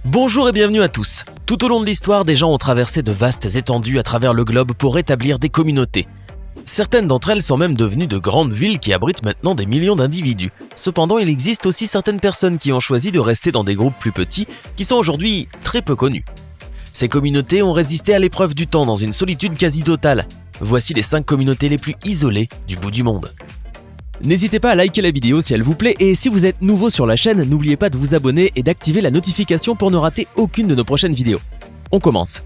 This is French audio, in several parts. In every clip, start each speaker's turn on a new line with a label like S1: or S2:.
S1: Bonjour et bienvenue à tous. Tout au long de l'histoire, des gens ont traversé de vastes étendues à travers le globe pour établir des communautés. Certaines d'entre elles sont même devenues de grandes villes qui abritent maintenant des millions d'individus. Cependant, il existe aussi certaines personnes qui ont choisi de rester dans des groupes plus petits, qui sont aujourd'hui très peu connus. Ces communautés ont résisté à l'épreuve du temps dans une solitude quasi totale. Voici les 5 communautés les plus isolées du bout du monde. N'hésitez pas à liker la vidéo si elle vous plaît et si vous êtes nouveau sur la chaîne, n'oubliez pas de vous abonner et d'activer la notification pour ne rater aucune de nos prochaines vidéos. On commence.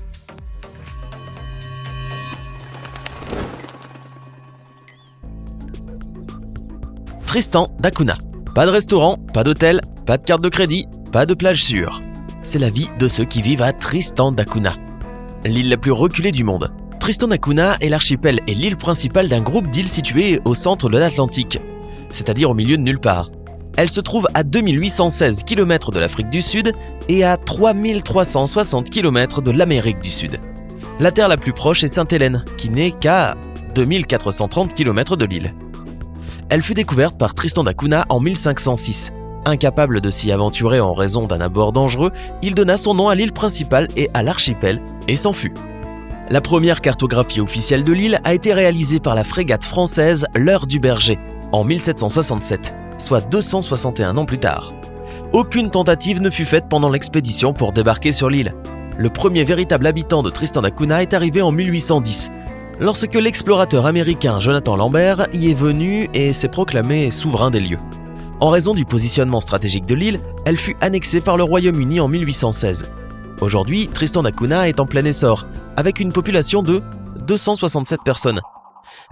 S1: Tristan d'Acunha. Pas de restaurant, pas d'hôtel, pas de carte de crédit, pas de plage sûre. C'est la vie de ceux qui vivent à Tristan d'Acunha. L'île la plus reculée du monde. Tristan d'Acunha est l'archipel et l'île principale d'un groupe d'îles situées au centre de l'Atlantique, c'est-à-dire au milieu de nulle part. Elle se trouve à 2816 km de l'Afrique du Sud et à 3360 km de l'Amérique du Sud. La terre la plus proche est Sainte-Hélène, qui n'est qu'à 2430 km de l'île. Elle fut découverte par Tristan d'Acunha en 1506. Incapable de s'y aventurer en raison d'un abord dangereux, il donna son nom à l'île principale et à l'archipel et s'en fut. La première cartographie officielle de l'île a été réalisée par la frégate française L'Heure du Berger en 1767, soit 261 ans plus tard. Aucune tentative ne fut faite pendant l'expédition pour débarquer sur l'île. Le premier véritable habitant de Tristan d'Acunha est arrivé en 1810, lorsque l'explorateur américain Jonathan Lambert y est venu et s'est proclamé souverain des lieux. En raison du positionnement stratégique de l'île, elle fut annexée par le Royaume-Uni en 1816. Aujourd'hui, Tristan d'Acunha est en plein essor, avec une population de 267 personnes.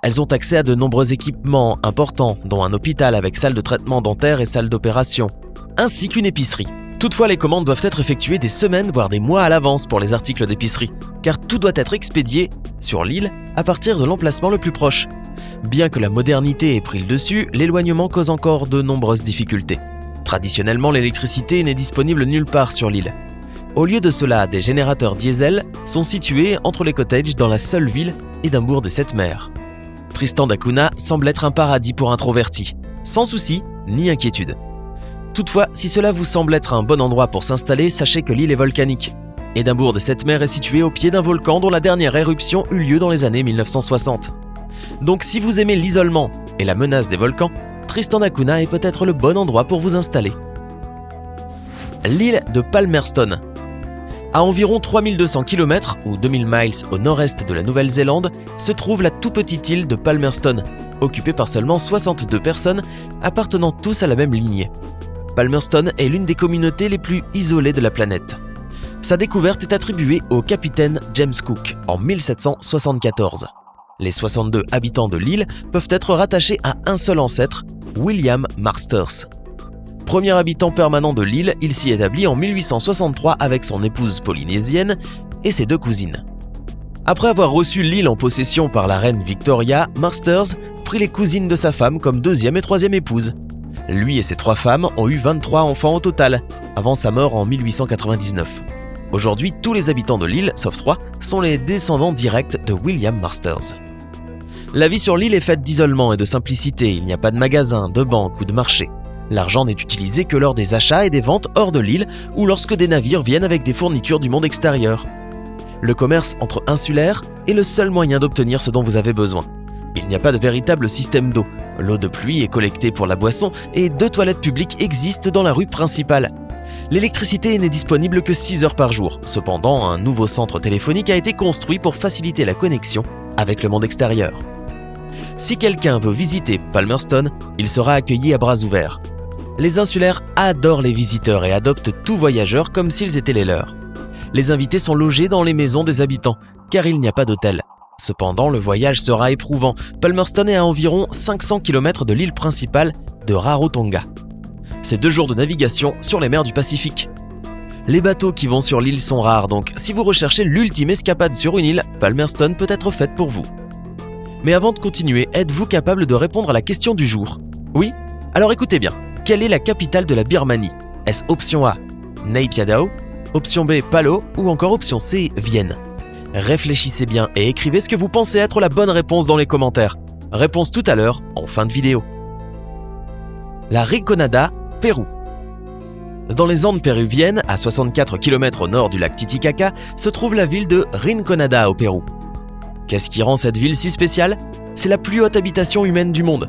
S1: Elles ont accès à de nombreux équipements importants, dont un hôpital avec salle de traitement dentaire et salle d'opération, ainsi qu'une épicerie. Toutefois, les commandes doivent être effectuées des semaines, voire des mois à l'avance pour les articles d'épicerie, car tout doit être expédié sur l'île à partir de l'emplacement le plus proche. Bien que la modernité ait pris le dessus, l'éloignement cause encore de nombreuses difficultés. Traditionnellement, l'électricité n'est disponible nulle part sur l'île. Au lieu de cela, des générateurs diesel sont situés entre les cottages dans la seule ville Édimbourg des 7 mers. Tristan d'Acunha semble être un paradis pour introvertis, sans soucis ni inquiétude. Toutefois, si cela vous semble être un bon endroit pour s'installer, sachez que l'île est volcanique. Édimbourg des 7 mers est situé au pied d'un volcan dont la dernière éruption eut lieu dans les années 1960. Donc si vous aimez l'isolement et la menace des volcans, Tristan d'Acunha est peut-être le bon endroit pour vous installer. L'île de Palmerston. À environ 3200 km ou 2000 miles au nord-est de la Nouvelle-Zélande se trouve la tout petite île de Palmerston, occupée par seulement 62 personnes appartenant tous à la même lignée. Palmerston est l'une des communautés les plus isolées de la planète. Sa découverte est attribuée au capitaine James Cook en 1774. Les 62 habitants de l'île peuvent être rattachés à un seul ancêtre, William Masters. Premier habitant permanent de l'île, il s'y établit en 1863 avec son épouse polynésienne et ses 2 cousines. Après avoir reçu l'île en possession par la reine Victoria, Masters prit les cousines de sa femme comme 2e et 3e épouse. Lui et ses 3 femmes ont eu 23 enfants au total, avant sa mort en 1899. Aujourd'hui, tous les habitants de l'île, sauf 3, sont les descendants directs de William Masters. La vie sur l'île est faite d'isolement et de simplicité, il n'y a pas de magasin, de banque ou de marché. L'argent n'est utilisé que lors des achats et des ventes hors de l'île ou lorsque des navires viennent avec des fournitures du monde extérieur. Le commerce entre insulaires est le seul moyen d'obtenir ce dont vous avez besoin. Il n'y a pas de véritable système d'eau. L'eau de pluie est collectée pour la boisson et 2 toilettes publiques existent dans la rue principale. L'électricité n'est disponible que 6 heures par jour. Cependant, un nouveau centre téléphonique a été construit pour faciliter la connexion avec le monde extérieur. Si quelqu'un veut visiter Palmerston, il sera accueilli à bras ouverts. Les insulaires adorent les visiteurs et adoptent tous voyageurs comme s'ils étaient les leurs. Les invités sont logés dans les maisons des habitants, car il n'y a pas d'hôtel. Cependant, le voyage sera éprouvant. Palmerston est à environ 500 km de l'île principale de Rarotonga. C'est 2 jours de navigation sur les mers du Pacifique. Les bateaux qui vont sur l'île sont rares, donc si vous recherchez l'ultime escapade sur une île, Palmerston peut être faite pour vous. Mais avant de continuer, êtes-vous capable de répondre à la question du jour? Oui? Alors écoutez bien. Quelle est la capitale de la Birmanie? Est-ce option A, Naypyidaw, option B, Palo ou encore option C, Vienne? Réfléchissez bien et écrivez ce que vous pensez être la bonne réponse dans les commentaires. Réponse tout à l'heure, en fin de vidéo. La Rinconada, Pérou. Dans les Andes péruviennes, à 64 km au nord du lac Titicaca, se trouve la ville de Rinconada au Pérou. Qu'est-ce qui rend cette ville si spéciale ? C'est la plus haute habitation humaine du monde.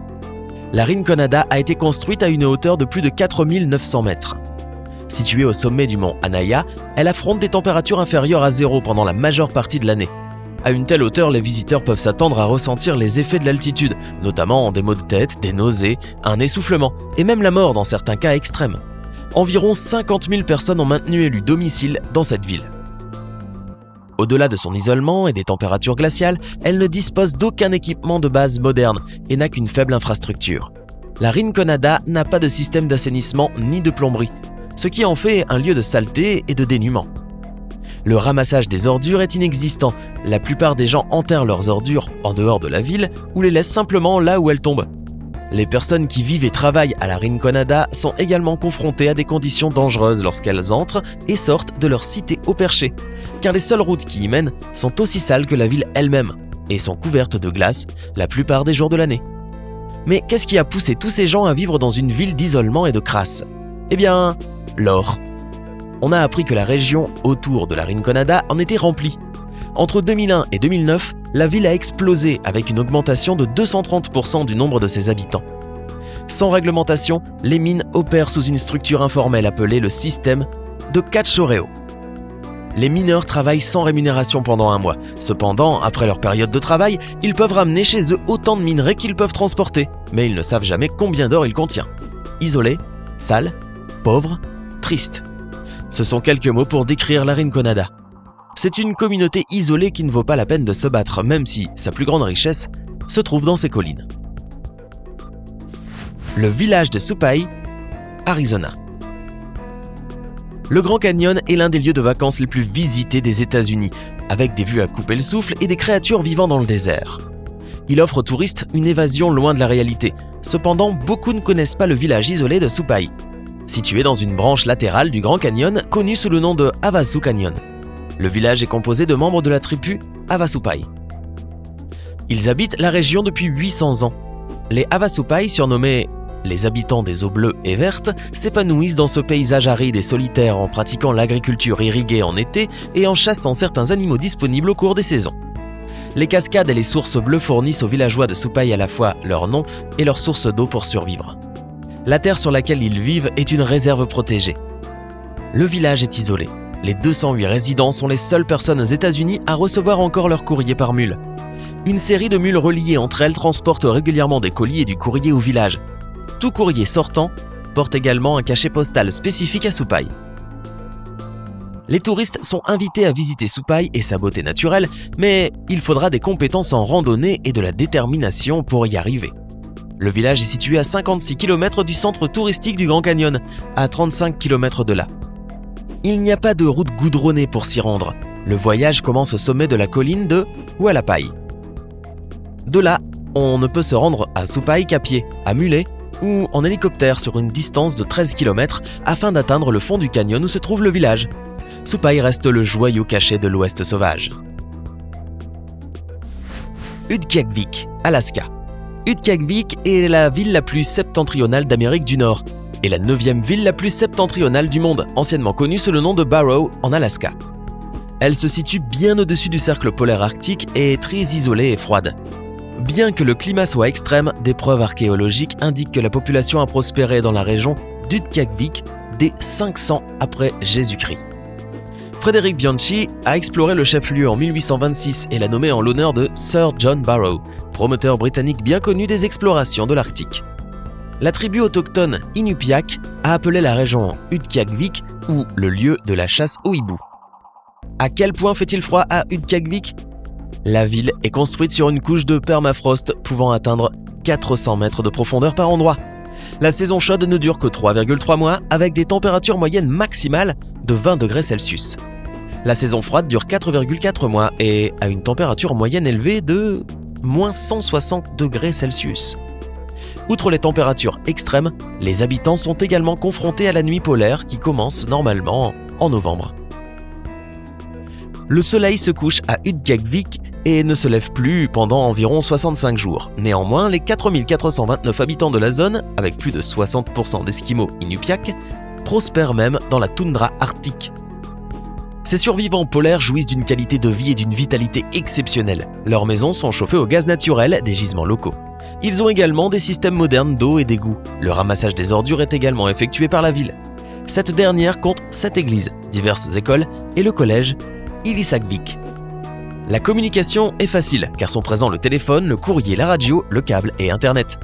S1: La Rinconada a été construite à une hauteur de plus de 4900 mètres. Située au sommet du mont Anaya, elle affronte des températures inférieures à zéro pendant la majeure partie de l'année. À une telle hauteur, les visiteurs peuvent s'attendre à ressentir les effets de l'altitude, notamment des maux de tête, des nausées, un essoufflement et même la mort dans certains cas extrêmes. Environ 50 000 personnes ont maintenu et élu domicile dans cette ville. Au-delà de son isolement et des températures glaciales, elle ne dispose d'aucun équipement de base moderne et n'a qu'une faible infrastructure. La Rinconada n'a pas de système d'assainissement ni de plomberie, ce qui en fait un lieu de saleté et de dénuement. Le ramassage des ordures est inexistant. La plupart des gens enterrent leurs ordures en dehors de la ville ou les laissent simplement là où elles tombent. Les personnes qui vivent et travaillent à la Rinconada sont également confrontées à des conditions dangereuses lorsqu'elles entrent et sortent de leur cité au perché, car les seules routes qui y mènent sont aussi sales que la ville elle-même et sont couvertes de glace la plupart des jours de l'année. Mais qu'est-ce qui a poussé tous ces gens à vivre dans une ville d'isolement et de crasse ? Eh bien, l'or. On a appris que la région autour de la Rinconada en était remplie. Entre 2001 et 2009, la ville a explosé avec une augmentation de 230% du nombre de ses habitants. Sans réglementation, les mines opèrent sous une structure informelle appelée le système de cachorreo. Les mineurs travaillent sans rémunération pendant un mois. Cependant, après leur période de travail, ils peuvent ramener chez eux autant de minerais qu'ils peuvent transporter, mais ils ne savent jamais combien d'or il contient. Isolé, sale, pauvre, triste. Ce sont quelques mots pour décrire la Rinconada. C'est une communauté isolée qui ne vaut pas la peine de se battre, même si sa plus grande richesse se trouve dans ses collines. Le village de Supai, Arizona. Le Grand Canyon est l'un des lieux de vacances les plus visités des États-Unis, avec des vues à couper le souffle et des créatures vivant dans le désert. Il offre aux touristes une évasion loin de la réalité. Cependant, beaucoup ne connaissent pas le village isolé de Supai, situé dans une branche latérale du Grand Canyon connue sous le nom de Havasu Canyon. Le village est composé de membres de la tribu Havasupai. Ils habitent la région depuis 800 ans. Les Havasupai, surnommés les habitants des eaux bleues et vertes, s'épanouissent dans ce paysage aride et solitaire en pratiquant l'agriculture irriguée en été et en chassant certains animaux disponibles au cours des saisons. Les cascades et les sources bleues fournissent aux villageois de Supai à la fois leur nom et leur source d'eau pour survivre. La terre sur laquelle ils vivent est une réserve protégée. Le village est isolé. Les 208 résidents sont les seules personnes aux États-Unis à recevoir encore leur courrier par mule. Une série de mules reliées entre elles transportent régulièrement des colis et du courrier au village. Tout courrier sortant porte également un cachet postal spécifique à Supai. Les touristes sont invités à visiter Supai et sa beauté naturelle, mais il faudra des compétences en randonnée et de la détermination pour y arriver. Le village est situé à 56 km du centre touristique du Grand Canyon, à 35 km de là. Il n'y a pas de route goudronnée pour s'y rendre. Le voyage commence au sommet de la colline de Hualapai. De là, on ne peut se rendre à Supai qu'à pied, à mulet ou en hélicoptère sur une distance de 13 km afin d'atteindre le fond du canyon où se trouve le village. Supai reste le joyau caché de l'Ouest sauvage. Utqiagvik, Alaska. Utqiagvik est la ville la plus septentrionale d'Amérique du Nord et la 9e ville la plus septentrionale du monde, anciennement connue sous le nom de Barrow en Alaska. Elle se situe bien au-dessus du cercle polaire arctique et est très isolée et froide. Bien que le climat soit extrême, des preuves archéologiques indiquent que la population a prospéré dans la région d'Utqiagvik dès 500 après Jésus-Christ. Frédéric Bianchi a exploré le chef-lieu en 1826 et l'a nommé en l'honneur de Sir John Barrow, promoteur britannique bien connu des explorations de l'Arctique. La tribu autochtone Inupiaq a appelé la région Utqiagvik ou le lieu de la chasse au hibou. À quel point fait-il froid à Utqiagvik ? La ville est construite sur une couche de permafrost pouvant atteindre 400 mètres de profondeur par endroit. La saison chaude ne dure que 3,3 mois avec des températures moyennes maximales de 20 degrés Celsius. La saison froide dure 4,4 mois et a une température moyenne élevée de moins 160 degrés Celsius. Outre les températures extrêmes, les habitants sont également confrontés à la nuit polaire qui commence normalement en novembre. Le soleil se couche à Utqiagvik et ne se lève plus pendant environ 65 jours. Néanmoins, les 4429 habitants de la zone, avec plus de 60% d'Esquimaux Inupiaq, prospèrent même dans la toundra arctique. Ces survivants polaires jouissent d'une qualité de vie et d'une vitalité exceptionnelle. Leurs maisons sont chauffées au gaz naturel des gisements locaux. Ils ont également des systèmes modernes d'eau et d'égouts. Le ramassage des ordures est également effectué par la ville. Cette dernière compte 7 églises, diverses écoles et le collège Ilisagvik. La communication est facile car sont présents le téléphone, le courrier, la radio, le câble et Internet.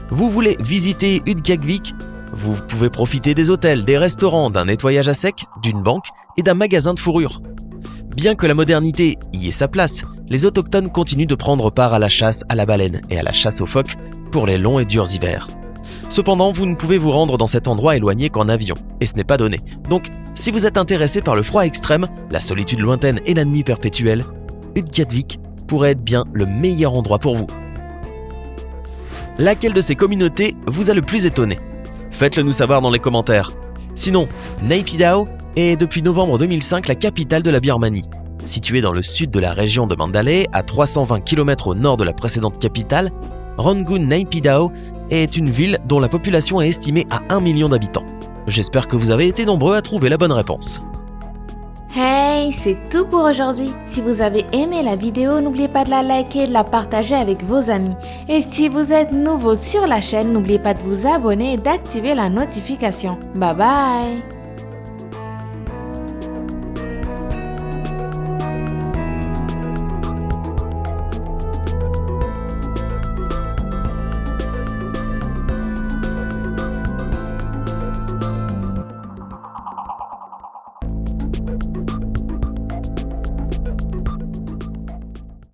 S1: Vous voulez visiter Udkagvik ? Vous pouvez profiter des hôtels, des restaurants, d'un nettoyage à sec, d'une banque et d'un magasin de fourrure. Bien que la modernité y ait sa place, les autochtones continuent de prendre part à la chasse à la baleine et à la chasse aux phoques pour les longs et durs hivers. Cependant, vous ne pouvez vous rendre dans cet endroit éloigné qu'en avion, et ce n'est pas donné. Donc, si vous êtes intéressé par le froid extrême, la solitude lointaine et la nuit perpétuelle, Utqiagvik pourrait être bien le meilleur endroit pour vous. Laquelle de ces communautés vous a le plus étonné ? Faites-le nous savoir dans les commentaires. Sinon, Naypyidaw est depuis novembre 2005 la capitale de la Birmanie. Située dans le sud de la région de Mandalay, à 320 km au nord de la précédente capitale, Rangoon Naypyidaw est une ville dont la population est estimée à 1 million d'habitants. J'espère que vous avez été nombreux à trouver la bonne réponse.
S2: Hey, c'est tout pour aujourd'hui. Si vous avez aimé la vidéo, n'oubliez pas de la liker et de la partager avec vos amis. Et si vous êtes nouveau sur la chaîne, n'oubliez pas de vous abonner et d'activer la notification. Bye bye!